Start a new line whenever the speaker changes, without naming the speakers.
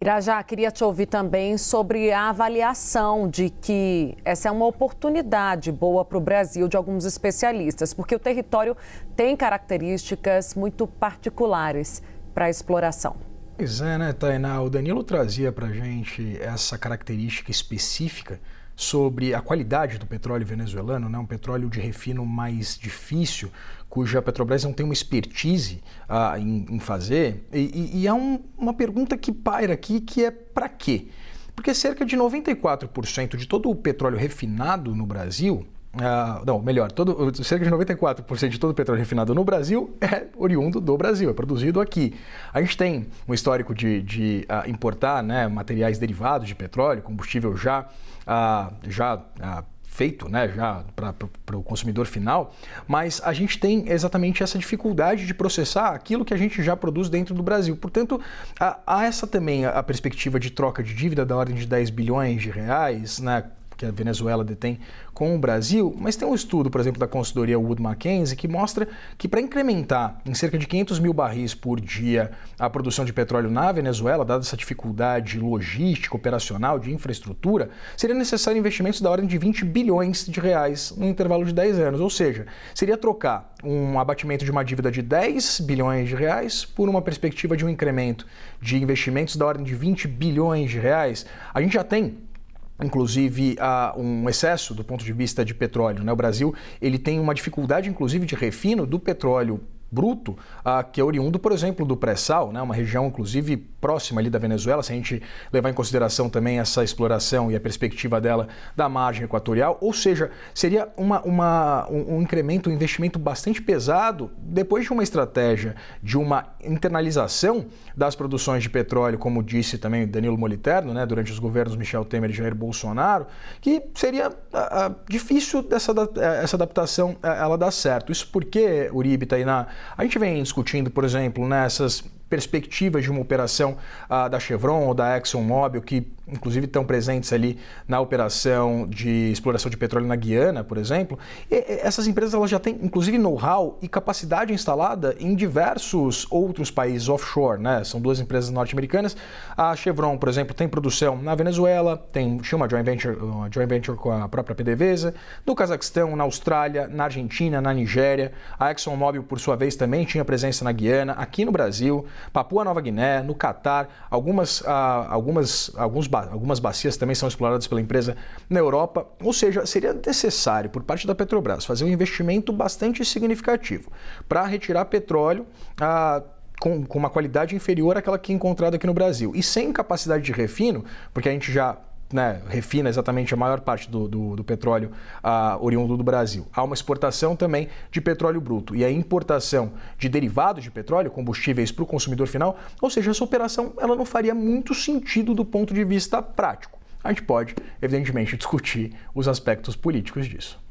Irajá, queria te ouvir também sobre a avaliação de que essa é uma oportunidade boa para o Brasil de alguns especialistas, porque o território tem características muito particulares para a exploração.
Pois é, né, Tainá? O Danilo trazia para a gente essa característica específica sobre a qualidade do petróleo venezuelano, né? Um petróleo de refino mais difícil, cuja Petrobras não tem uma expertise em fazer. E há uma pergunta que paira aqui, que é para quê? Porque cerca de 94% de todo o petróleo refinado no Brasil, cerca de 94% de todo o petróleo refinado no Brasil é oriundo do Brasil, é produzido aqui. A gente tem um histórico de importar, né, materiais derivados de petróleo, combustível já feito, né, já para o consumidor final, mas a gente tem exatamente essa dificuldade de processar aquilo que a gente já produz dentro do Brasil. Portanto, há essa também a perspectiva de troca de dívida da ordem de 10 bilhões de reais, né, que a Venezuela detém com o Brasil, mas tem um estudo, por exemplo, da consultoria Wood Mackenzie, que mostra que para incrementar em cerca de 500 mil barris por dia a produção de petróleo na Venezuela, dada essa dificuldade logística, operacional, de infraestrutura, seria necessário investimentos da ordem de 20 bilhões de reais no intervalo de 10 anos, ou seja, seria trocar um abatimento de uma dívida de 10 bilhões de reais por uma perspectiva de um incremento de investimentos da ordem de 20 bilhões de reais. A gente já tem inclusive um excesso do ponto de vista de petróleo, né? O Brasil ele tem uma dificuldade, inclusive, de refino do petróleo bruto, que é oriundo, por exemplo, do pré-sal, né? Uma região, inclusive, próxima ali da Venezuela, se a gente levar em consideração também essa exploração e a perspectiva dela da margem equatorial, ou seja, seria um incremento, um investimento bastante pesado, depois de uma estratégia de uma internalização das produções de petróleo, como disse também Danilo Moliterno, né, durante os governos Michel Temer e Jair Bolsonaro, que seria difícil essa adaptação ela dar certo. Isso porque, Uribe, Tainá, a gente vem discutindo, por exemplo, nessas perspectivas de uma operação da Chevron ou da ExxonMobil, que inclusive estão presentes ali na operação de exploração de petróleo na Guiana, por exemplo. Essas empresas elas já têm, inclusive, know-how e capacidade instalada em diversos outros países offshore, né? São duas empresas norte-americanas. A Chevron, por exemplo, tem produção na Venezuela, tinha uma joint venture com a própria PDVSA, no Cazaquistão, na Austrália, na Argentina, na Nigéria. A ExxonMobil, por sua vez, também tinha presença na Guiana, aqui no Brasil, Papua Nova Guiné, no Catar. Algumas bacias também são exploradas pela empresa na Europa, ou seja, seria necessário por parte da Petrobras fazer um investimento bastante significativo para retirar petróleo com uma qualidade inferior àquela que é encontrada aqui no Brasil. E sem capacidade de refino, porque a gente já refina exatamente a maior parte do petróleo oriundo do Brasil. Há uma exportação também de petróleo bruto e a importação de derivados de petróleo, combustíveis para o consumidor final, ou seja, essa operação ela não faria muito sentido do ponto de vista prático. A gente pode, evidentemente, discutir os aspectos políticos disso.